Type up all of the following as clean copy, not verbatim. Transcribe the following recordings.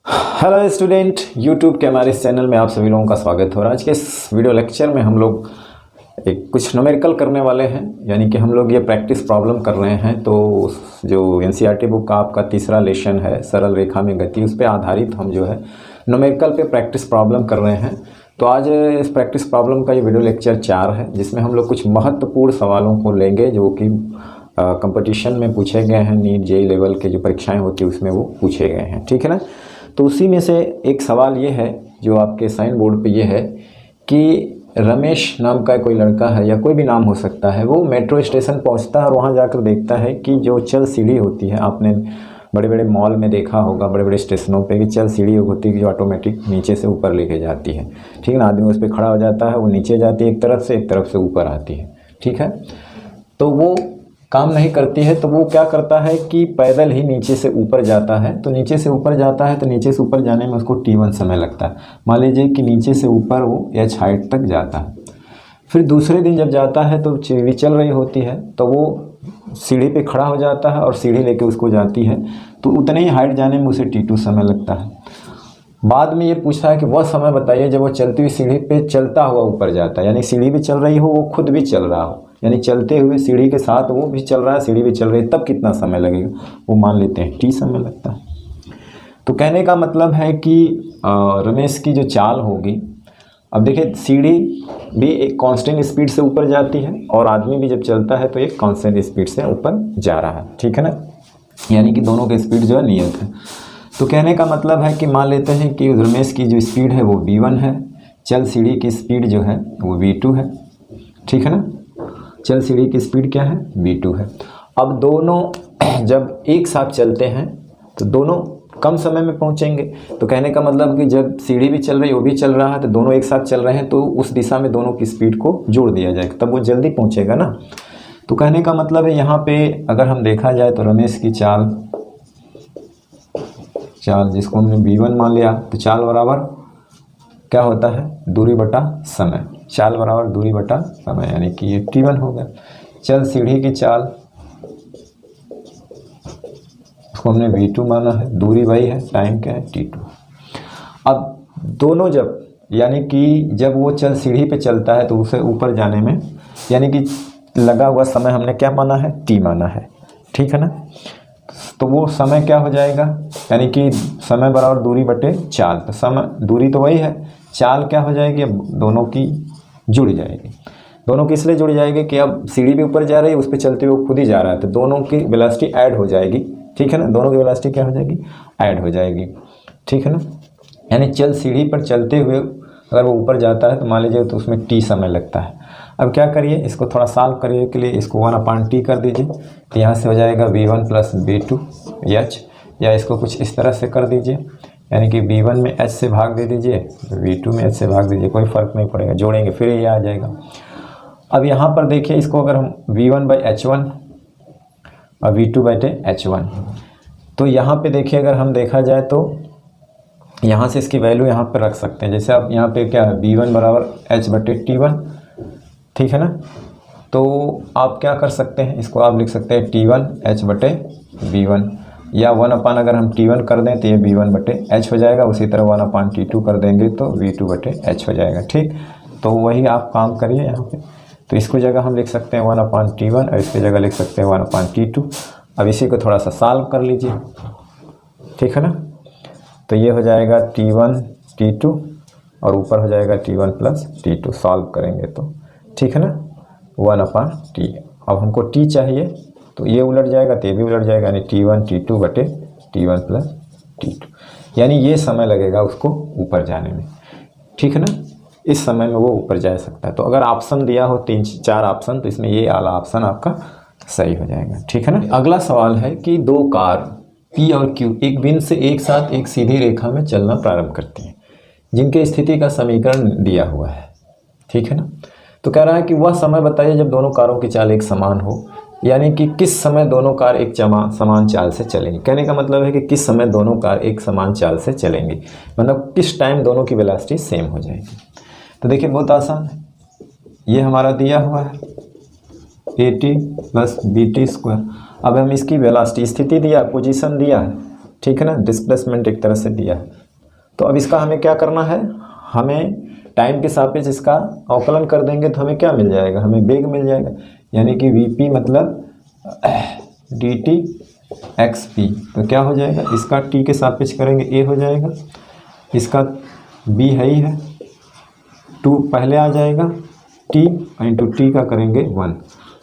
Hello student, YouTube के हमारे इस चैनल में आप सभी लोगों का स्वागत हो रहा है। आज के इस वीडियो लेक्चर में हम लोग एक कुछ न्यूमेरिकल करने वाले हैं, यानी कि हम लोग ये प्रैक्टिस प्रॉब्लम कर रहे हैं। तो जो एनसीईआरटी बुक का आपका तीसरा लेसन है सरल रेखा में गति, उस पर आधारित हम जो है न्यूमेरिकल पे प्रैक्टिस प्रॉब्लम कर रहे हैं। तो आज इस प्रैक्टिस प्रॉब्लम का ये वीडियो लेक्चर 4 है, जिसमें हम लोग कुछ महत्वपूर्ण सवालों को लेंगे जो कि कंपटीशन में पूछे गए हैं। नीट जेईई लेवल के जो परीक्षाएँ होती है उसमें वो पूछे गए हैं, ठीक है ना। तो उसी में से एक सवाल ये है जो आपके साइन बोर्ड पे ये है कि रमेश नाम का कोई लड़का है, या कोई भी नाम हो सकता है, वो मेट्रो स्टेशन पहुंचता है और वहां जाकर देखता है कि जो चल सीढ़ी होती है, आपने बड़े बड़े मॉल में देखा होगा, बड़े बड़े स्टेशनों पे कि चल सीढ़ी होती है जो ऑटोमेटिक नीचे से ऊपर लेके जाती है, ठीक है ना। आदमी उस पर खड़ा हो जाता है, वो नीचे जाती है एक तरफ से ऊपर आती है, ठीक है। तो वो काम नहीं करती है, तो वो क्या करता है कि पैदल ही नीचे से ऊपर जाता है। तो नीचे से ऊपर जाता है तो नीचे से ऊपर जाने में उसको t1 समय लगता है। मान लीजिए कि नीचे से ऊपर वो h हाइट तक जाता है। फिर दूसरे दिन जब जाता है तो सीढ़ी चल रही होती है, तो वो सीढ़ी पे खड़ा हो जाता है और सीढ़ी लेके उसको जाती है, तो उतने ही हाइट जाने में उसे t2 समय लगता है। बाद में ये पूछा है कि वह समय बताइए जब वो चलती हुई सीढ़ी पे चलता हुआ ऊपर जाता है, यानी सीढ़ी भी चल रही हो, वो खुद भी चल रहा हो, यानी चलते हुए सीढ़ी के साथ वो भी चल रहा है, सीढ़ी भी चल रही है, तब कितना समय लगेगा, वो मान लेते हैं t समय लगता है। तो कहने का मतलब है कि रमेश की जो चाल होगी, अब देखिए सीढ़ी भी एक कांस्टेंट स्पीड से ऊपर जाती है और आदमी भी जब चलता है तो एक कांस्टेंट स्पीड से ऊपर जा रहा है, ठीक है ना, यानी कि दोनों की स्पीड जो है नियत है। तो कहने का मतलब है कि मान लेते हैं कि रमेश की जो स्पीड है वो v1 है, चल सीढ़ी की स्पीड जो है वो v2 है, ठीक है ना। चल सीढ़ी की स्पीड क्या है, v2 है। अब दोनों जब एक साथ चलते हैं तो दोनों कम समय में पहुंचेंगे। तो कहने का मतलब कि जब सीढ़ी भी चल रही है वो भी चल रहा है, तो दोनों एक साथ चल रहे हैं, तो उस दिशा में दोनों की स्पीड को जोड़ दिया जाएगा, तब वो जल्दी पहुंचेगा ना। तो कहने का मतलब है यहाँ पे अगर हम देखा जाए तो रमेश की चाल जिसको हमने v1 मान लिया, तो चाल बराबर क्या होता है, दूरी बटा समय। चाल बराबर दूरी बटा समय, यानी कि ये t1 होगा। चल सीढ़ी की चाल उसको हमने v2 माना है, दूरी वही है, टाइम क्या है t2। अब दोनों जब, यानी कि जब वो चल सीढ़ी पे चलता है तो उसे ऊपर जाने में, यानी कि लगा हुआ समय हमने क्या माना है, t माना है, ठीक है ना। तो वो समय क्या हो जाएगा, यानी कि समय बराबर दूरी बटे चाल। तो समय दूरी तो वही है, चाल क्या हो जाएगी, अब दोनों की जुड़ जाएगी। दोनों की इसलिए जुड़ जाएगी कि अब सीढ़ी भी ऊपर जा रही है, उस पर चलते हुए खुद ही जा रहा है, तो दोनों की वेलोसिटी ऐड हो जाएगी, ठीक है ना। दोनों की वेलोसिटी क्या हो जाएगी, ऐड हो जाएगी, ठीक है ना। यानी चल सीढ़ी पर चलते हुए अगर वो ऊपर जाता है तो मान लीजिए तो उसमें t समय लगता है। अब क्या करिए, इसको थोड़ा सॉल्व करिए के लिए इसको 1/t कर दीजिए, तो यहाँ से हो जाएगा v1 प्लस v2 h, या इसको कुछ इस तरह से कर दीजिए, यानी कि v1 में h से भाग दे दीजिए, v2 में h से भाग दीजिए, कोई फर्क नहीं पड़ेगा, जोड़ेंगे फिर ये आ जाएगा। अब यहाँ पर देखिए, इसको अगर हम v1/h1 और v2/h1, तो यहाँ पे देखिए अगर हम देखा जाए तो यहाँ से इसकी वैल्यू यहाँ पर रख सकते हैं। जैसे अब यहाँ पे क्या है, v1 बराबर h/t1, ठीक है ना। तो आप क्या कर सकते हैं, इसको आप लिख सकते हैं t1 h/v1, या 1/, अगर हम t1 कर दें तो ये v1/h हो जाएगा। उसी तरह 1/t2 कर देंगे तो v2/h हो जाएगा, ठीक। तो वही आप काम करिए यहाँ पे। तो इसको जगह हम लिख सकते हैं 1/t1 और इसकी जगह लिख सकते हैं 1/t2। अब इसी को थोड़ा सा सॉल्व कर लीजिए, ठीक है ना। तो ये हो जाएगा t1 t2 और ऊपर हो जाएगा t1 प्लस t2, सॉल्व करेंगे तो, ठीक है ना, 1/t। अब हमको t चाहिए तो ये उलट जाएगा तो ये भी उलट जाएगा, यानी t1 t2 बटे t1 प्लस t2, यानी ये समय लगेगा उसको ऊपर जाने में, ठीक है ना। इस समय में वो ऊपर जा सकता है। तो अगर ऑप्शन दिया हो 3-4 ऑप्शन, तो इसमें ये वाला ऑप्शन आपका सही हो जाएगा, ठीक है ना। अगला सवाल है कि दो कार P और Q एक बिंदु से एक साथ एक सीधी रेखा में चलना प्रारंभ करती हैं, जिनके स्थिति का समीकरण दिया हुआ है, ठीक है ना। तो कह रहा है कि वह समय बताइए जब दोनों कारों की चाल एक समान हो, यानी कि किस समय दोनों कार एक समान चाल से चलेंगी। कहने का मतलब है कि किस समय दोनों कार एक समान चाल से चलेंगी, मतलब किस टाइम दोनों की वेलोसिटी सेम हो जाएगी। तो देखिए बहुत आसान है, ये हमारा दिया हुआ है at प्लस bt स्क्वायर। अब हम इसकी वेलोसिटी, स्थिति दिया, पोजीशन दिया है, ठीक है ना, डिस्प्लेसमेंट एक तरह से दिया है। तो अब इसका हमें क्या करना है, हमें टाइम के सापेक्ष इसका अवकलन कर देंगे तो हमें क्या मिल जाएगा, हमें वेग मिल जाएगा, यानी कि वी मतलब डी टी एक्स पी। तो क्या हो जाएगा, इसका टी के सापेक्ष करेंगे ए हो जाएगा, इसका बी है ही है, 2 पहले आ जाएगा, टी इंटू टी का करेंगे 1,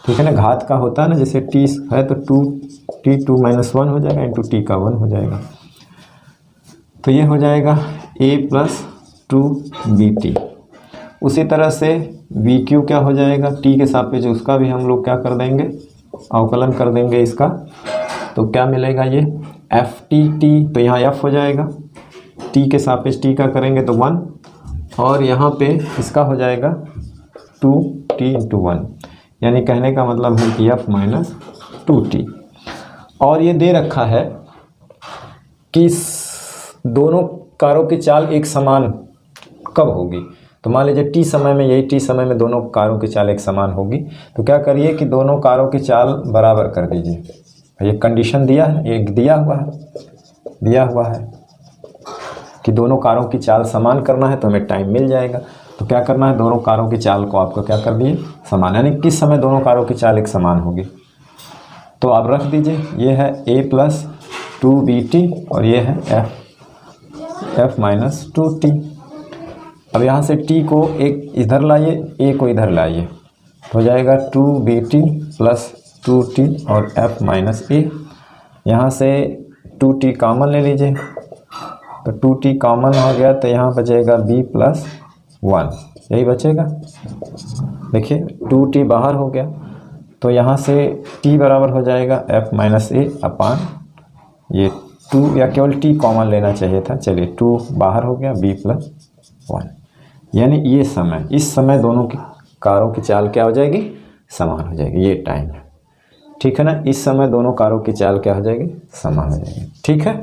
ठीक है ना, घात का होता है ना, जैसे टी है तो 2t 2 - 1 हो जाएगा इंटू टी का 1 हो जाएगा। तो ये हो जाएगा a + 2bt। उसी तरह से वी क्यू क्या हो जाएगा, टी के सापेक्ष उसका भी हम लोग क्या कर देंगे, अवकलन कर देंगे इसका। तो क्या मिलेगा, ये एफ टी टी, तो यहाँ एफ हो जाएगा, टी के सापेक्ष टी का करेंगे तो 1, और यहाँ पे इसका हो जाएगा 2t इंटू 1, यानी कहने का मतलब है कि f - 2t। और ये दे रखा है कि दोनों कारों की चाल एक समान कब होगी। तो मान लीजिए t समय में, यही t समय में दोनों कारों की चाल एक समान होगी। तो क्या करिए कि दोनों कारों की चाल बराबर कर दीजिए। ये कंडीशन दिया है, ये दिया हुआ है कि दोनों कारों की चाल समान करना है तो हमें टाइम मिल जाएगा। तो क्या करना है, दोनों कारों की चाल को आपको क्या कर दिए, समान, यानी किस समय दोनों कारों की चाल एक समान होगी। तो आप रख दीजिए, ये है a + 2bt और ये है f - 2t। अब यहाँ से t को एक इधर लाइए, a को इधर लाइए, तो हो जाएगा 2bt + 2t और f - a। यहाँ से 2t कॉमन ले लीजिए, तो 2t कॉमन हो गया, तो यहाँ बचेगा b + 1, यही बचेगा। देखिए 2t बाहर हो गया, तो यहाँ से t बराबर हो जाएगा f - a अपान ये 2, या केवल t कॉमन लेना चाहिए था, चलिए 2 बाहर हो गया, b + 1, यानी ये समय, इस समय दोनों की कारों की चाल क्या हो जाएगी, समान हो जाएगी। ये टाइम है, ठीक है ना, इस समय दोनों कारों की चाल क्या हो जाएगी, समान हो जाएगी, ठीक है।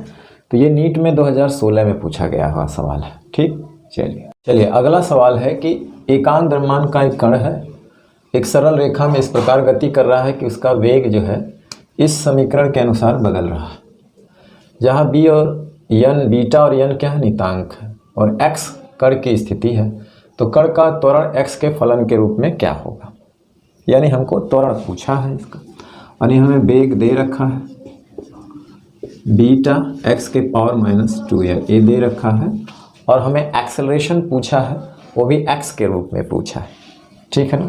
तो ये नीट में 2016 में पूछा गया हुआ सवाल है, ठीक। चलिए अगला सवाल है कि एकांक द्रव्यमान का एक कण है, एक सरल रेखा में इस प्रकार गति कर रहा है कि उसका वेग जो है इस समीकरण के अनुसार बदल रहा है, जहाँ b और n, बीटा और n क्या है, नियतांक है, और x कण की स्थिति है। तो कण का त्वरण x के फलन के रूप में क्या होगा, यानी हमको त्वरण पूछा है इसका, और हमें वेग दे रखा है बीटा x के पावर -2n, ये दे रखा है, और हमें एक्सेलरेशन पूछा है, वो भी x के रूप में पूछा है, ठीक है ना।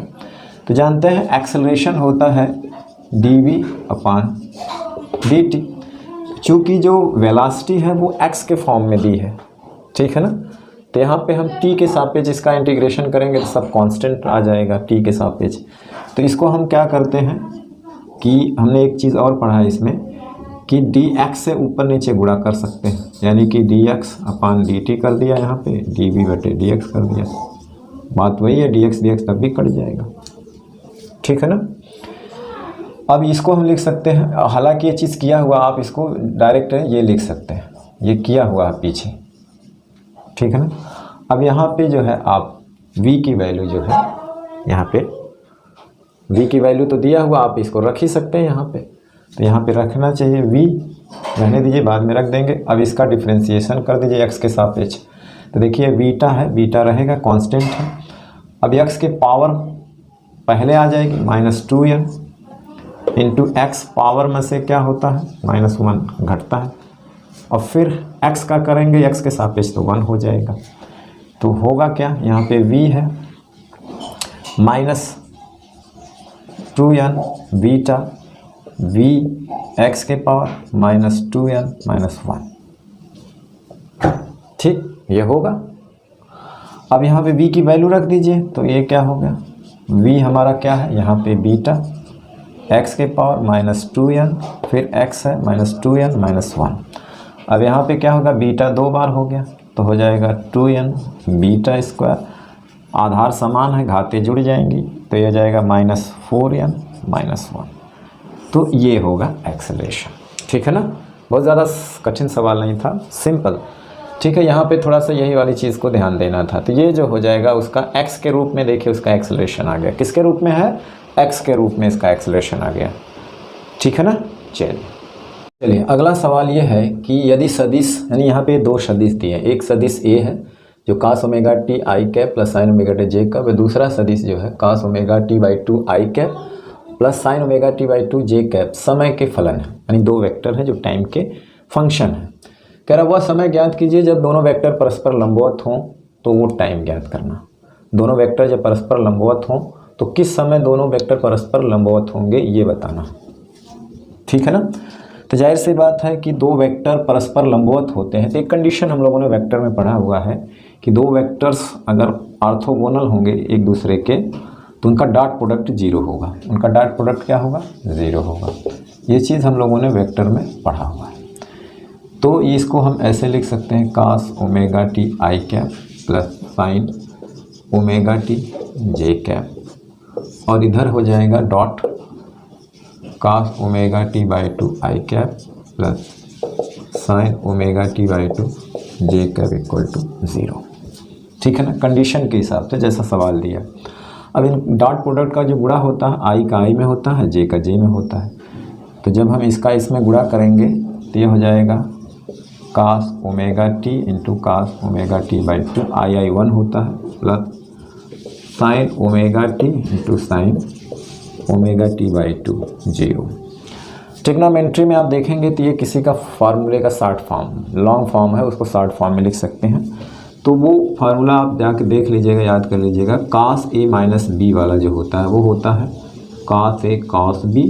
तो जानते हैं एक्सेलरेशन होता है dv/dt, चूँकि जो वेलोसिटी है वो x के फॉर्म में दी है, ठीक है ना। तो यहाँ पे हम t के सापेक्ष इसका इंटीग्रेशन करेंगे तो सब कांस्टेंट आ जाएगा t के सापेक्ष। तो इसको हम क्या करते हैं कि हमने एक चीज़ और पढ़ा है इसमें कि dx से ऊपर नीचे गुणा कर सकते हैं, यानी कि dx/dt कर दिया, यहाँ पे dv/dx कर दिया, बात वही है, dx तब भी कट जाएगा, ठीक है ना। अब इसको हम लिख सकते हैं, हालांकि ये चीज़ किया हुआ, आप इसको डायरेक्ट ये लिख सकते हैं, ये किया हुआ है पीछे, ठीक है ना। अब यहाँ पे जो है आप v की वैल्यू जो है, यहाँ पे v की वैल्यू तो दिया हुआ, आप इसको रख ही सकते हैं यहाँ पे, तो यहाँ पे रखना चाहिए, v रहने दीजिए, बाद में रख देंगे। अब इसका डिफ्रेंसिएशन कर दीजिए x के सापेक्ष, तो देखिए बीटा है, बीटा रहेगा कांस्टेंट है। अब x के पावर पहले आ जाएगी -2n इंटू x पावर में से क्या होता है, -1 घटता है, और फिर x का करेंगे x के सापेक्ष तो 1 हो जाएगा। तो होगा क्या, यहाँ पे v है -2n बीटा v x के पावर -2n -1, ठीक, ये होगा। अब यहाँ पे v की वैल्यू रख दीजिए, तो ये क्या हो गया, v हमारा क्या है, यहाँ पे बीटा x के पावर -2n, फिर x है -2n -1। अब यहाँ पे क्या होगा, बीटा 2 बार हो गया, तो हो जाएगा 2n बीटा स्क्वायर, आधार समान है, घातें जुड़ जाएंगी, तो ये हो जाएगा -4n -1। तो ये होगा एक्सेलरेशन, ठीक है ना। बहुत ज़्यादा कठिन सवाल नहीं था, सिंपल, ठीक है। यहाँ पे थोड़ा सा यही वाली चीज़ को ध्यान देना था। तो ये जो हो जाएगा उसका x के रूप में, देखिए उसका एक्सेलरेशन आ गया, किसके रूप में है, x के रूप में इसका एक्सेलरेशन आ गया, ठीक है ना। चलिए चलिए अगला सवाल ये है कि यदि सदिश, यानी यहाँ पे दो सदिश दिए हैं, एक सदिश ए है जो cos omega t i cap plus sine omega t j cap, दूसरा सदिश जो है cos omega t by two i cap plus sine omega t by two j cap समय के फलन है, यानी दो वेक्टर हैं जो टाइम के फंक्शन है। कह रहा वह समय ज्ञात कीजिए जब दोनों वेक्टर परस्पर लंबवत हों तो वो टाइम ज्ञात करना। दोनों वेक्टर जब परस्पर लंबवत हों तो किस समय दोनों वेक्टर परस्पर लंबवत होंगे ये बताना, ठीक है ना। तो जाहिर सी बात है कि दो वेक्टर परस्पर लंबवत होते हैं तो एक कंडीशन हम लोगों ने वेक्टर में पढ़ा हुआ है कि दो वेक्टर्स अगर ऑर्थोगोनल होंगे एक दूसरे के तो उनका डॉट प्रोडक्ट जीरो होगा। उनका डॉट प्रोडक्ट क्या होगा? ज़ीरो होगा। ये चीज़ हम लोगों ने वेक्टर में पढ़ा हुआ है। तो इसको हम ऐसे लिख सकते हैं cos omega t i cap plus sine omega t j cap, और इधर हो जाएगा dot cos omega t by two i cap plus sine omega t by two j cap equal to zero, ठीक है ना। कंडीशन के हिसाब से जैसा सवाल दिया। अब इन डॉट प्रोडक्ट का जो गुणा होता है आई का आई में होता है, जे का जे में होता है। तो जब हम इसका इसमें गुणा करेंगे तो ये हो जाएगा cos omega T into cos omega t by two I I one होता है plus sine omega T into sine omega t by to zero. Trigonometry में आप देखेंगे तो ये किसी का फार्मूले का शॉर्ट फॉर्म, लॉन्ग फॉर्म है, उसको शॉर्ट फॉर्म में लिख सकते हैं। तो वो फार्मूला आप जाके देख लीजिएगा, याद कर लीजिएगा। cos a माइनस बी वाला जो होता है वो होता है cos a cos b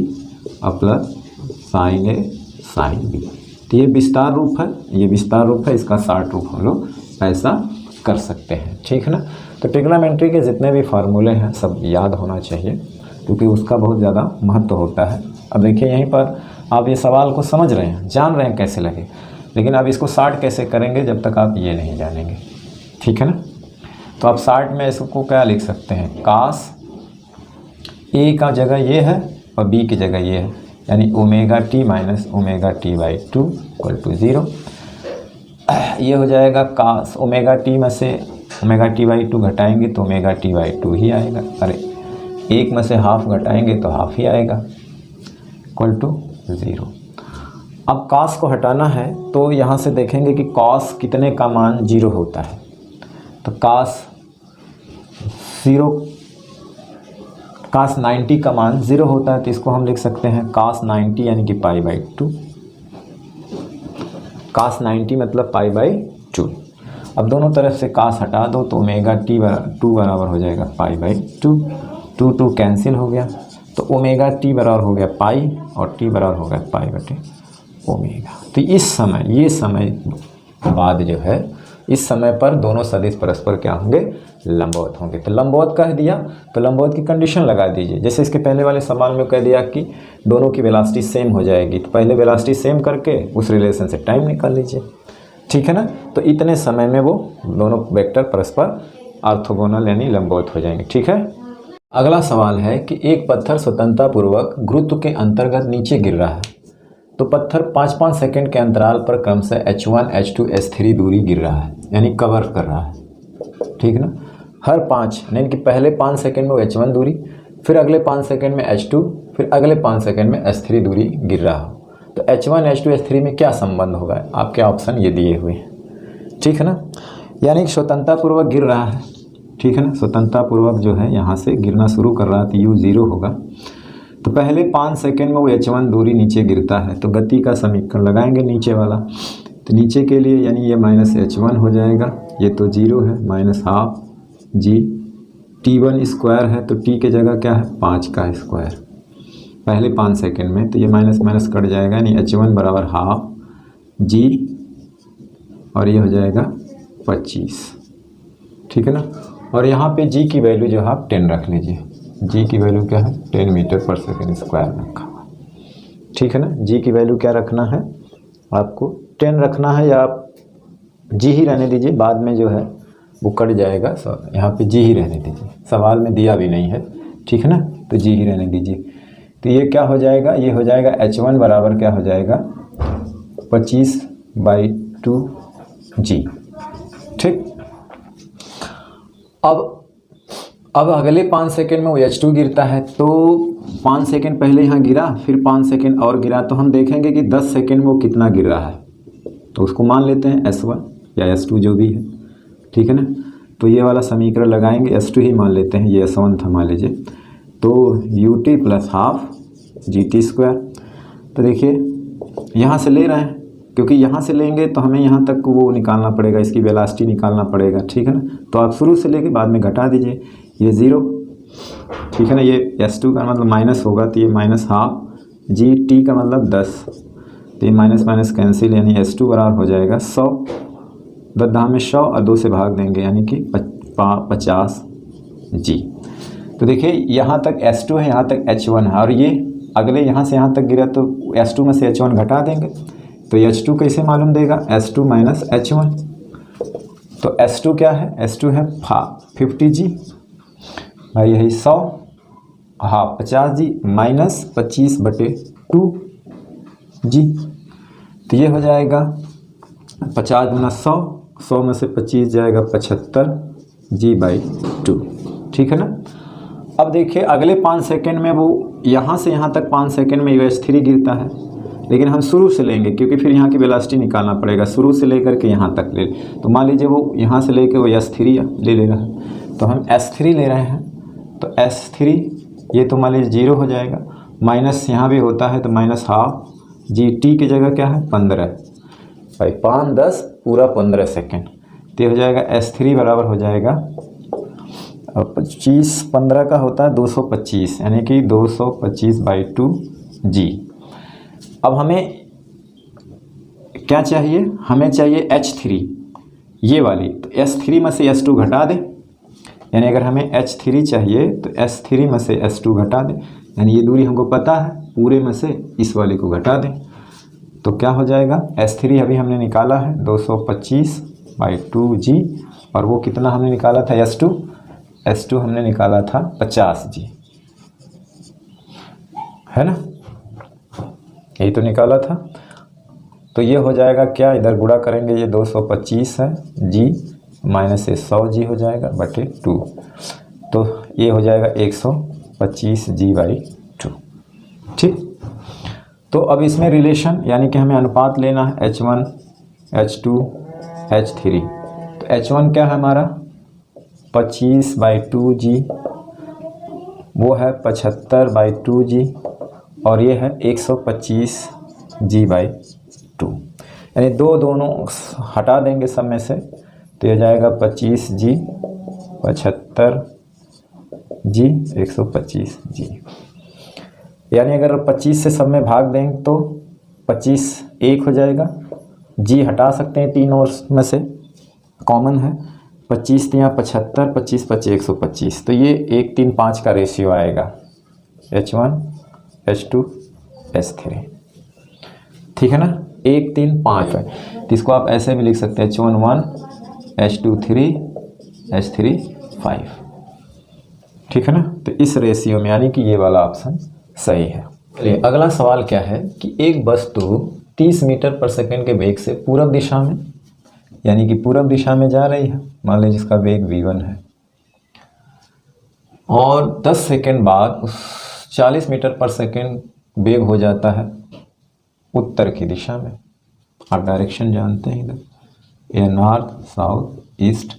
plus sine a sine b। तो ये विस्तार रूप है, ये विस्तार रूप है, इसका शॉर्ट रूप हम लोग ऐसा कर सकते हैं, ठीक है ना। तो ट्रिग्नोमेट्री के जितने भी फार्मूले हैं सब याद होना चाहिए क्योंकि उसका बहुत ज़्यादा महत्व होता है। अब देखिए यहीं पर आप ये सवाल को समझ रहे हैं, जान रहे हैं कैसे लगे, लेकिन अब इसको शॉर्ट कैसे करेंगे जब तक आप ये नहीं जानेंगे, ठीक है ना। तो आप शॉर्ट में इसको क्या लिख सकते हैं, cos a का जगह ये है और b की जगह ये है, यानी omega t minus omega t by two equal to zero. ये हो जाएगा cos ओमेगा टी में से ओमेगा टी बाई टू घटाएंगे तो ओमेगा टी बाई टू ही आएगा, अरे एक में से हाफ घटाएंगे तो हाफ ही आएगा इक्वल टू ज़ीरो। अब cos को हटाना है तो यहाँ से देखेंगे कि cos कितने का मान जीरो होता है। तो cos 90 का मान ज़ीरो होता है, तो इसको हम लिख सकते हैं cos 90 यानी कि पाई बाई टू। cos 90 मतलब पाई बाई टू। अब दोनों तरफ से cos हटा दो तो ओमेगा टी टू बराबर हो जाएगा pi by two, two two cancel हो गया तो ओमेगा टी बराबर हो गया पाई और टी बराबर हो गया पाई बटे ओमेगा। तो इस समय, ये समय बाद जो है, इस समय पर दोनों सदिश परस्पर क्या होंगे? लंबवत होंगे। तो लंबवत कह दिया तो लंबवत की कंडीशन लगा दीजिए। जैसे इसके पहले वाले सवाल में कह दिया कि दोनों की वेलोसिटी सेम हो जाएगी, तो पहले वेलोसिटी सेम करके उस रिलेशन से टाइम निकाल लीजिए, ठीक है ना। तो इतने समय में वो दोनों वेक्टर परस्पर ऑर्थोगोनल यानी लंबवत हो जाएंगे, ठीक है। अगला सवाल है कि एक पत्थर स्वतंत्रतापूर्वक गुरुत्व के अंतर्गत नीचे गिर रहा है, तो पत्थर 5-5 सेकंड के अंतराल पर क्रमशः h1, h2, h3 दूरी गिर रहा है, यानी कवर कर रहा है, ठीक है ना। हर 5 यानी कि पहले 5 सेकंड में वो h1 दूरी, फिर अगले 5 सेकंड में h2, फिर अगले 5 सेकंड में h3 दूरी गिर रहा हो। तो h1, h2, h3 में क्या संबंध होगा? आपके ऑप्शन ये दिए हुए हैं, ठीक है ना। यानी कि स्वतंत्रतापूर्वक गिर रहा है, ठीक है ना। स्वतंत्रतापूर्वक जो है यहाँ से गिरना शुरू कर रहा है तो u ज़ीरो होगा। तो पहले 5 सेकंड में वो h1 दूरी नीचे गिरता है, तो गति का समीकरण लगाएंगे नीचे वाला। तो नीचे के लिए यानी ये माइनस h1 हो जाएगा, ये तो जीरो है, माइनस हाफ जी t1 स्क्वायर है, तो t के जगह क्या है 5 का स्क्वायर पहले 5 सेकंड में, तो ये माइनस माइनस कट जाएगा, यानी h1 बराबर हाफ जी और ये हो जाएगा 25, ठीक है ना। और यहाँ पे g की वैल्यू जो है आप 10 रख लीजिए, g की वैल्यू क्या है 10 मीटर पर सेकेंड स्क्वायर रखा हुआ, ठीक है ना। g की वैल्यू क्या रखना है आपको 10 रखना है, या आप g ही रहने दीजिए, बाद में जो है वो कट जाएगा, यहाँ पे g ही रहने दीजिए, सवाल में दिया भी नहीं है, ठीक है ना। तो g ही रहने दीजिए। तो ये क्या हो जाएगा, ये हो जाएगा h1 बराबर क्या हो जाएगा 25/2 g, ठीक। अब अगले 5 सेकंड में वो H2 गिरता है, तो 5 सेकंड पहले यहाँ गिरा, फिर 5 सेकंड और गिरा, तो हम देखेंगे कि 10 सेकंड में वो कितना गिर रहा है। तो उसको मान लेते हैं S1 या S2 जो भी है, ठीक है ना। तो ये वाला समीकरण लगाएंगे, S2 ही मान लेते हैं, ये S1 था मान लीजिए। तो ut + हाफ GT²। तो देखिए यहाँ से ले रहे हैं, क्योंकि यहाँ से लेंगे तो हमें यहाँ तक वो निकालना पड़ेगा, इसकी वेलोसिटी निकालना पड़ेगा, ठीक है ना। तो आप शुरू से लेके बाद में घटा दीजिए, ये 0, ठीक है ना। ये S2 का मतलब माइनस होगा, तो ये -12 GT का मतलब 10, तो ये माइनस माइनस कैंसिल, यानी S2 बराबर हो जाएगा 100, 10 में 100 और 2 से भाग देंगे, यानी कि 50 G। तो देखिए यहाँ तक S2 है, यहाँ तक H1 है, और ये अगले यहाँ से यहाँ तक गिरा, तो S2 में से H1 घटा देंगे। तो H2 कैसे मालूम देगा, S2 - H1। तो S2 क्या है, S2 है 50G भाई, यही 100, हाँ 50G माइनस 25/2G। तो ये हो जाएगा 50 × 100, 100 में से 25 जाएगा 75G/2, ठीक है ना। अब देखिए अगले 5 सेकंड में वो यहाँ से यहाँ तक 5 सेकंड में H3 गिरता है, लेकिन हम शुरू से लेंगे, क्योंकि फिर यहाँ की वेलोसिटी निकालना पड़ेगा, शुरू से लेकर के यहाँ तक ले। तो मान लीजिए वो यहाँ से लेके वो S3 ले रहा है, तो हम S3 ले रहे हैं, तो S3 ये तो मान लीजिए 0 हो जाएगा, माइनस यहाँ भी होता है, तो -12 GT की जगह क्या है 15 भाई, 5 10 पूरा 15 सेकेंड। तो हो जाएगा S3 बराबर हो जाएगा 25 15 का होता है 225, यानी कि 225/2G। अब हमें क्या चाहिए, हमें चाहिए H3 ये वाली, तो S3 में से S2 घटा दें, यानी अगर हमें H3 चाहिए तो S3 में से S2 घटा दें, यानी ये दूरी हमको पता है, पूरे में से इस वाले को घटा दें। तो क्या हो जाएगा, S3 अभी हमने निकाला है 225/2G, और वो कितना हमने निकाला था S2 हमने निकाला था 50G, है ना, यही तो निकाला था। तो ये हो जाएगा क्या, इधर गुणा करेंगे, ये 225 है G माइनस से 100G हो जाएगा बटे 2, तो ये हो जाएगा 125G/2, ठीक। तो अब इसमें रिलेशन, यानी कि हमें अनुपात लेना है H1 H2 H3। तो H1 क्या है हमारा 25/2G, वो है 75/2G, और ये है 125G/2, यानी दोनों हटा देंगे सब में से, तो ये जाएगा 25G 75G 125G, यानी अगर 25 से सब में भाग देंगे तो 25 1 हो जाएगा, G हटा सकते हैं, 3 और में से कॉमन है, 25 यहाँ 75, 25 25 125, तो ये 1 3 5 का रेशियो आएगा, H1 H2 S3, ठीक है ना, 1 3 5 है। तो इसको आप ऐसे भी लिख सकते हैं, H1 1 H2 3 H3 5, ठीक है ना। तो इस रेशियो में, यानी कि ये वाला ऑप्शन सही है। चलिए अगला सवाल क्या है कि एक वस्तु 30 मीटर पर सेकंड के वेग से पूरब दिशा में, यानी कि पूरब दिशा में जा रही है, मान लीजिए जिसका वेग v1 है, और 10 सेकंड बाद उस 40 मीटर पर सेकंड वेग हो जाता है उत्तर की दिशा में। आप डायरेक्शन जानते हैं, इधर ये नॉर्थ साउथ ईस्ट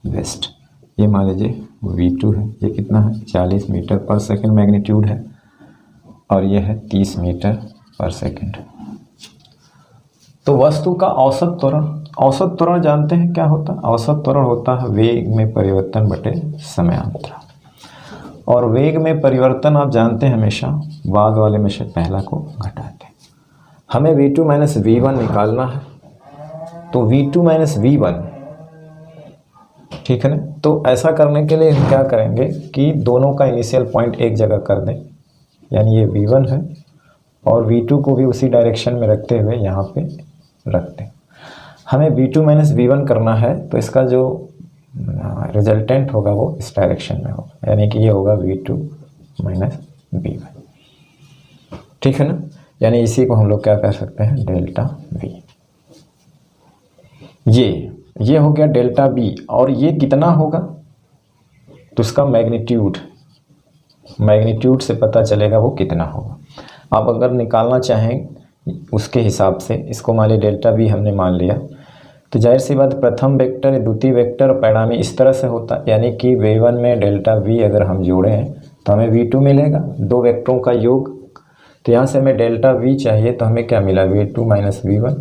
वेस्ट, ये मान लीजिए v2 है, ये कितना है 40 मीटर पर सेकंड मैग्नीट्यूड है, और ये है 30 मीटर पर सेकंड। तो वस्तु का औसत त्वरण जानते हैं क्या होता है, औसत त्वरण होता है वेग में परिवर्तन बटे समयांतराल, और वेग में परिवर्तन आप जानते हैं हमेशा बाद वाले में से पहला को घटाते हैं। हमें v2 - v1 निकालना है, तो v2 - v1, ठीक है ना। तो ऐसा करने के लिए हम क्या करेंगे कि दोनों का इनिशियल पॉइंट एक जगह कर दें, यानी ये v1 है और v2 को भी उसी डायरेक्शन में रखते हुए यहाँ पे रखते हैं। हमें v2 - v1 करना है, तो इसका जो रिजल्टेंट होगा वो इस डायरेक्शन में होगा, यानी कि ये होगा v2 - v1, ठीक है ना। यानी इसी को हम लोग क्या कर सकते हैं, डेल्टा v। ये हो गया डेल्टा v, और ये कितना होगा, तो उसका मैग्नीट्यूड से पता चलेगा वो कितना होगा। आप अगर निकालना चाहें उसके हिसाब से, इसको मान ली डेल्टा वी हमने मान लिया, तो जाहिर सी बात प्रथम वेक्टर, द्वितीय वेक्टर और परिणामी इस तरह से होता है, यानी कि v1 में डेल्टा वी अगर हम जोड़ें तो हमें v2 मिलेगा, दो वेक्टरों का योग। तो यहाँ से हमें डेल्टा वी चाहिए तो हमें क्या मिला, v2 माइनस v1।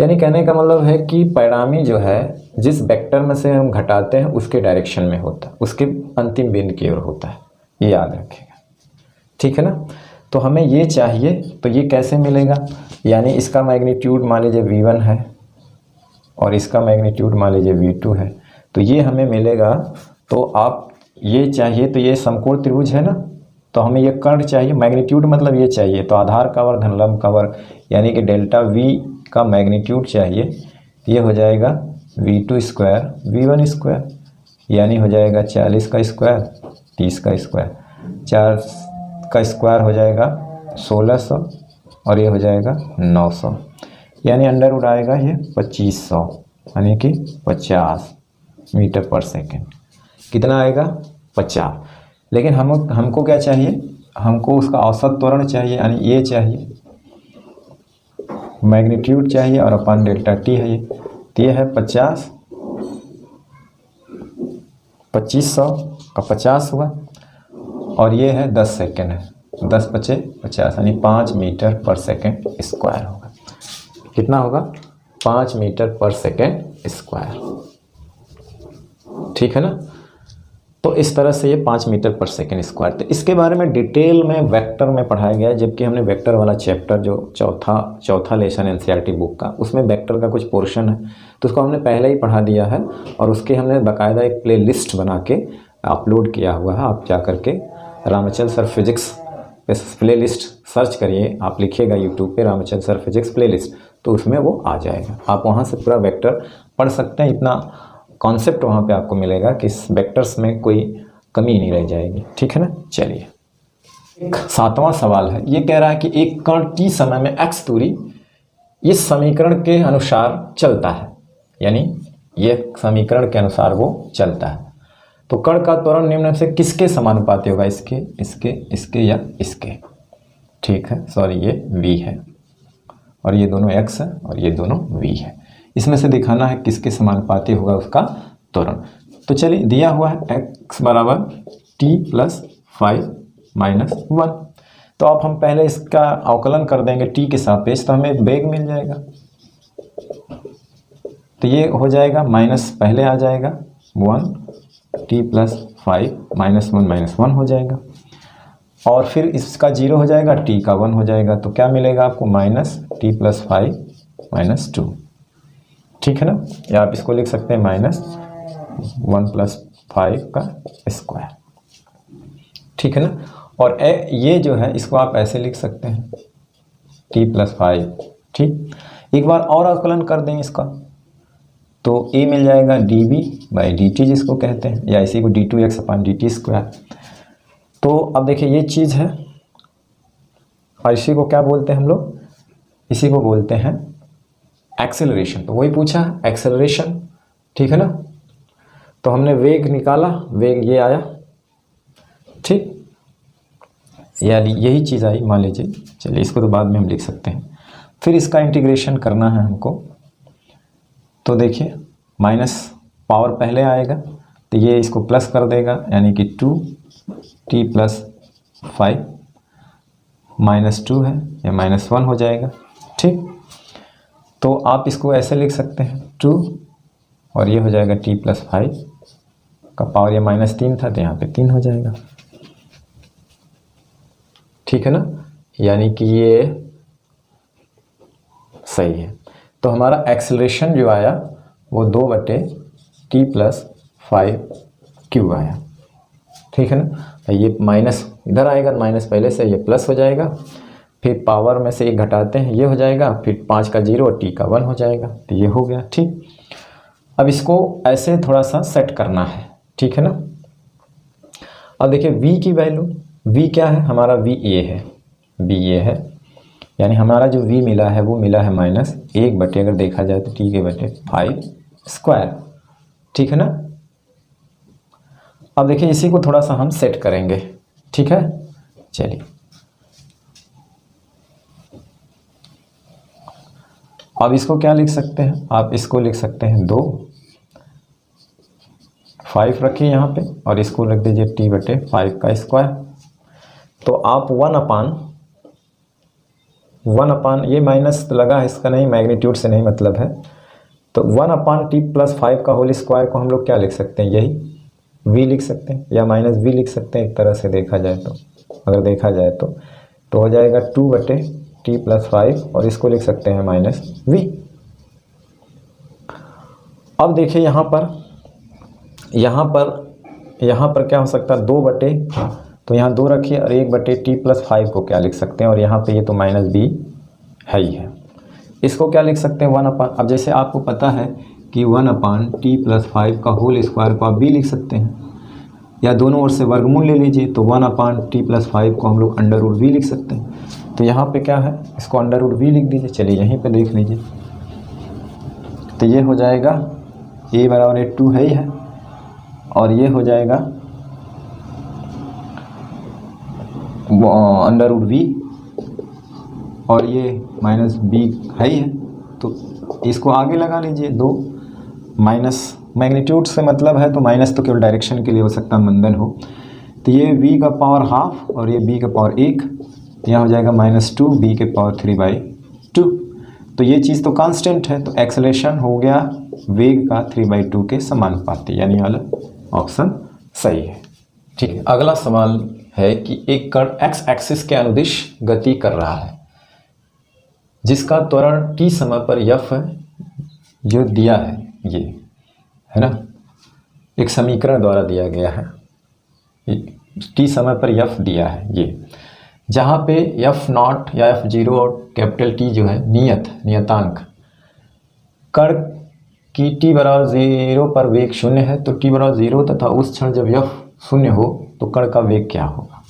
यानी कहने का मतलब है कि परिणामी जो है जिस वेक्टर में से हम घटाते हैं उसके डायरेक्शन में होता है, उसके अंतिम बिंदु की ओर होता है, ये याद रखिएगा, ठीक है ना। तो हमें ये चाहिए, तो ये कैसे मिलेगा, यानी इसका मैग्नीट्यूड मान लीजिए v1 है और इसका मैग्नीट्यूड मान लीजिए v2 है, तो ये हमें मिलेगा। तो आप ये चाहिए, तो ये समकोण त्रिभुज है ना, तो हमें ये कर्ण चाहिए, मैग्नीट्यूड मतलब ये चाहिए, तो आधार का वर्ग धन लंब का वर्ग, यानी कि डेल्टा वी का मैग्नीट्यूड चाहिए, ये हो जाएगा v2 स्क्वायर v1 स्क्वायर, यानी हो जाएगा 40 का स्क्वायर 30 का स्क्वायर, 4 का स्क्वायर हो जाएगा 1600 और ये हो जाएगा 900, यानी अंडर रूट आएगा ये 2500, यानी कि 50 मीटर पर सेकेंड। कितना आएगा, 50। लेकिन हमको क्या चाहिए, हमको उसका औसत त्वरण चाहिए, यानी ये चाहिए, मैग्नीट्यूड चाहिए और अपन डेल्टा टी है ये। तो ये है 50, 2500 का 50 हुआ और ये है 10 सेकेंड है, 10 × 50 यानी 5 मीटर पर सेकेंड स्क्वायर होगा। कितना होगा, 5 मीटर पर सेकेंड स्क्वायर, ठीक है ना। तो इस तरह से ये 5 मीटर पर सेकेंड स्क्वायर। तो इसके बारे में डिटेल में वेक्टर में पढ़ाया गया है, जबकि हमने वेक्टर वाला चैप्टर जो चौथा लेसन एनसीईआरटी बुक का, उसमें वेक्टर का कुछ पोर्शन है, तो उसको हमने पहले ही पढ़ा दिया है और उसके हमने बाकायदा एक प्ले लिस्ट बना के अपलोड किया हुआ है। आप जा करके रामचंद्र सर फिजिक्स पे प्ले लिस्ट सर्च करिए, आप लिखिएगा यूट्यूब पे Ramchandra sir physics play list, तो उसमें वो आ जाएगा। आप वहाँ से पूरा वेक्टर पढ़ सकते हैं, इतना कॉन्सेप्ट वहाँ पे आपको मिलेगा कि इस वेक्टर्स में कोई कमी नहीं रह जाएगी, ठीक है ना। चलिए, 7वां सवाल है, ये कह रहा है कि एक कण t समय में x दूरी इस समीकरण के अनुसार चलता है, यानी ये समीकरण के अनुसार वो चलता है, तो कण का त्वरण निम्न से किसके समानुपाती होगा, इसके, इसके, इसके या इसके, ठीक है। सॉरी, ये v है और ये दोनों x है और ये दोनों v है, इसमें से दिखाना है किसके समानुपाती होगा उसका त्वरण। तो चलिए, दिया हुआ है x बराबर t + 5 - 1, तो अब हम पहले इसका अवकलन कर देंगे t के सापेक्ष, तो हमें वेग मिल जाएगा। तो ये हो जाएगा माइनस, पहले आ जाएगा 1 t + 5 - 1 - 1 हो जाएगा, और फिर इसका 0 हो जाएगा, t का 1 हो जाएगा, तो क्या मिलेगा आपको, -t + 5 - 2, ठीक है ना। या आप इसको लिख सकते हैं -1 + 5 का स्क्वायर, ठीक है ना। और ये जो है इसको आप ऐसे लिख सकते हैं t + 5, ठीक। एक बार और अवकलन कर दें इसका, तो a मिल जाएगा dv/dt जिसको कहते हैं, या इसी को d2x/dt²। तो अब देखिए ये चीज़ है, और इसी को क्या बोलते हैं हम लोग, इसी को बोलते हैं एक्सेलरेशन। तो वही पूछा है एक्सेलरेशन, ठीक है ना। तो हमने वेग निकाला, वेग ये आया, ठीक, यानी यही चीज़ आई मान लीजिए। चलिए, इसको तो बाद में हम लिख सकते हैं, फिर इसका इंटीग्रेशन करना है हमको। तो देखिए, माइनस पावर पहले आएगा, तो ये इसको प्लस कर देगा, यानी कि 2t + 5 -2 है, या -1 हो जाएगा, ठीक। तो आप इसको ऐसे लिख सकते हैं 2, और ये हो जाएगा t + 5 का पावर, ये -3 था तो यहाँ पे 3 हो जाएगा, ठीक है ना। यानी कि ये सही है। तो हमारा एक्सेलरेशन जो आया वो 2/t + 5q आया, ठीक है ना। ये माइनस इधर आएगा, माइनस पहले से, ये प्लस हो जाएगा, फिर पावर में से 1 घटाते हैं, ये हो जाएगा, फिर 5 का 0 और t का 1 हो जाएगा, तो ये हो गया, ठीक। अब इसको ऐसे थोड़ा सा सेट करना है, ठीक है ना। अब देखिए v की वैल्यू, v क्या है हमारा, v ये है, v ये है, यानी हमारा जो v मिला है वो मिला है -1/, अगर देखा जाए तो t के बटे 5 स्क्वायर, ठीक है ना। अब देखिए इसी को थोड़ा सा हम सेट करेंगे, ठीक है। चलिए अब इसको क्या लिख सकते हैं, आप इसको लिख सकते हैं 2, 5 रखिए यहाँ पे और इसको रख दीजिए t/5 का स्क्वायर। तो आप 1 अपान ये माइनस लगा है, इसका नहीं, मैग्नीट्यूड से नहीं मतलब है। तो 1/t+5 का होल स्क्वायर को हम लोग क्या लिख सकते हैं, यही v लिख सकते हैं या -v लिख सकते हैं, एक तरह से देखा जाए तो, अगर देखा जाए तो हो जाएगा 2/t+5 और इसको लिख सकते हैं -v। अब देखिए यहाँ पर क्या हो सकता है, 2 बटे, तो यहाँ 2 रखिए और 1/t+5 को क्या लिख सकते हैं, और यहाँ पे ये तो -b है ही है, इसको क्या लिख सकते हैं 1 अपान। अब जैसे आपको पता है कि 1/t+5 का होल स्क्वायर को आप b लिख सकते हैं, या दोनों ओर से वर्गमूल ले लीजिए, तो 1/t+5 को हम लोग √v लिख सकते हैं। तो यहाँ पे क्या है, इसको √v लिख दीजिए। चलिए यहीं पे देख लीजिए, तो ये हो जाएगा a = 2 है ही है, और ये हो जाएगा √v और ये -b है ही है। तो इसको आगे लगा लीजिए, 2 माइनस मैग्नीट्यूड से मतलब है, तो माइनस तो केवल डायरेक्शन के लिए हो सकता है, मंदन हो। तो ये v का पावर ½ और ये b का पावर 1, यहाँ हो जाएगा -2 b के पावर 3/2। तो ये चीज़ तो कांस्टेंट है, तो एक्सेलरेशन हो गया वेग का 3/2 के समानुपाती, यानी वाला ऑप्शन सही है, ठीक है। अगला सवाल है कि एक कण x एक्सिस के अनुदिश गति कर रहा है, जिसका त्वरण t समय पर f है, जो दिया है, ये है ना, एक समीकरण द्वारा दिया गया है, t समय पर f दिया है ये, जहाँ पे f0 या f0 और कैपिटल T जो है नियतांक, कण की t = 0 पर वेग 0 है, तो t = 0 तथा उस क्षण जब f 0 हो तो कण का वेग क्या होगा।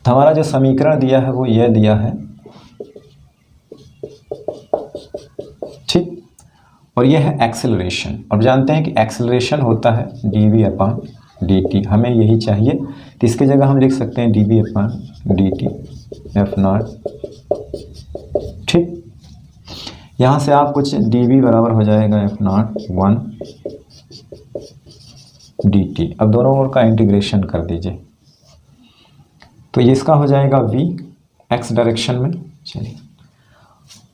तो हमारा जो समीकरण दिया है वो यह दिया है, ठीक। और यह है एक्सेलरेशन, और जानते हैं कि एक्सेलरेशन होता है dv/dt, हमें यही चाहिए, तो इसके जगह हम लिख सकते हैं dv/dt f0, ठीक। यहाँ से आप कुछ dv बराबर हो जाएगा f0 1dt। अब दोनों ओर का इंटीग्रेशन कर दीजिए, तो ये इसका हो जाएगा v x डायरेक्शन में। चलिए,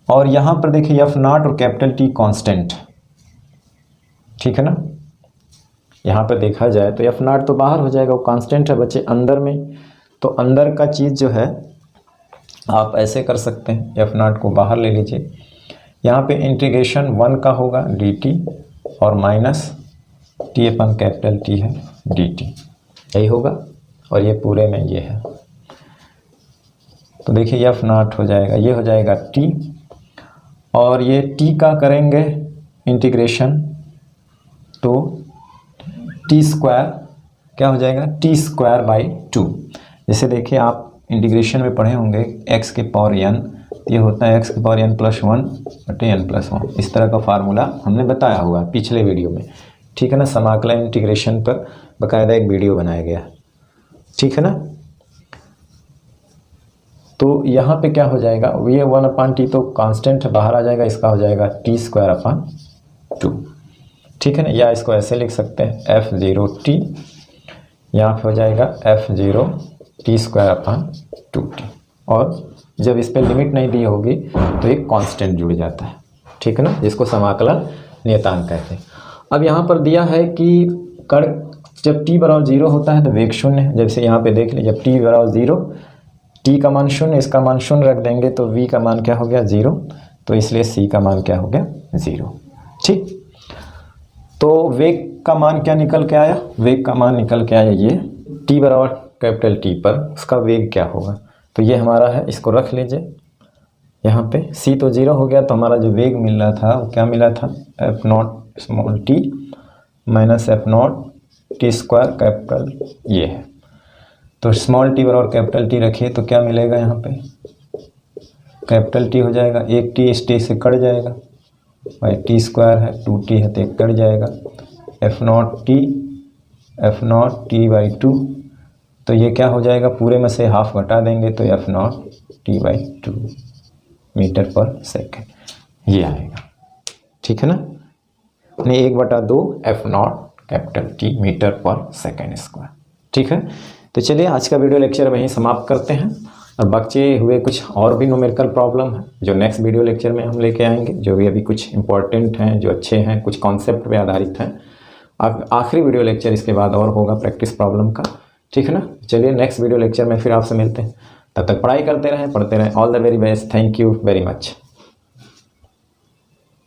और यहाँ पर देखिए f0 और कैपिटल T कांस्टेंट, ठीक है ना। यहाँ पर देखा जाए तो f0 तो बाहर हो जाएगा, वो कांस्टेंट है, बच्चे अंदर में, तो अंदर का चीज़ जो है आप ऐसे कर सकते हैं, f0 को बाहर ले लीजिए, यहाँ पे इंटीग्रेशन 1 का होगा dt और -t/T है dt, यही होगा, और ये पूरे में ये है। तो देखिए f0 हो जाएगा, ये हो जाएगा t, और ये t का करेंगे इंटीग्रेशन, तो t² क्या हो जाएगा, t²/2। जैसे देखिए आप इंटीग्रेशन में पढ़े होंगे x के पावर n, ये होता है x के पावर n+1/n+1, इस तरह का फार्मूला हमने बताया हुआ है पिछले वीडियो में, ठीक है ना। समाकलन इंटीग्रेशन पर बाकायदा एक वीडियो बनाया गया, ठीक है ना। तो यहाँ पे क्या हो जाएगा, ये 1/t तो कांस्टेंट है, बाहर आ जाएगा, इसका हो जाएगा t²/2, ठीक है ना। या इसको ऐसे लिख सकते हैं f0t, यहाँ पे हो जाएगा f0 t²/2t, और जब इस पर लिमिट नहीं दी होगी तो एक कांस्टेंट जुड़ जाता है, ठीक है ना, जिसको समाकलन नियतांक कहते हैं। अब यहाँ पर दिया है कि कण जब t = 0 होता है तो वेग 0 है, जैसे यहाँ पे देख लीजिए, जब t = 0, t का मान 0, इसका मान 0 रख देंगे तो v का मान क्या हो गया, 0, तो इसलिए c का मान क्या हो गया, 0, ठीक। तो वेग का मान क्या निकल के आया, वेग का मान निकल के आया ये, t = कैपिटल T पर उसका वेग क्या होगा, तो ये हमारा है, इसको रख लीजिए यहाँ पे, c तो 0 हो गया, तो हमारा जो वेग मिल रहा था वो क्या मिला था, f0 small t -f0 t² capital ये है। तो स्मॉल t बराबर कैपिटल T रखिए, तो क्या मिलेगा यहाँ पे, कैपिटल T हो जाएगा, एक t इस t से कट जाएगा, भाई t² है, 2t है तो एक कट जाएगा, f0t F naught t by to, तो ये क्या हो जाएगा, पूरे में से हाफ घटा देंगे तो f naught t by two metre per second ये आएगा। ठीक है ना, यानी 1/2 f naught capital T metre per second square. ठीक है, तो चलिए आज का वीडियो लेक्चर वहीं समाप्त करते हैं, और बचे हुए कुछ और भी न्यूमेरिकल प्रॉब्लम है जो नेक्स्ट वीडियो लेक्चर में हम लेके आएंगे, जो भी अभी कुछ इंपॉर्टेंट हैं, जो अच्छे हैं, कुछ कॉन्सेप्ट पे आधारित हैं। आखिरी वीडियो लेक्चर इसके बाद और होगा प्रैक्टिस प्रॉब्लम का। ठीक है ना, चलिए नेक्स्ट वीडियो लेक्चर में फिर आपसे मिलते हैं, तब तक पढ़ाई करते रहें, पढ़ते रहें। All the very best, thank you very much.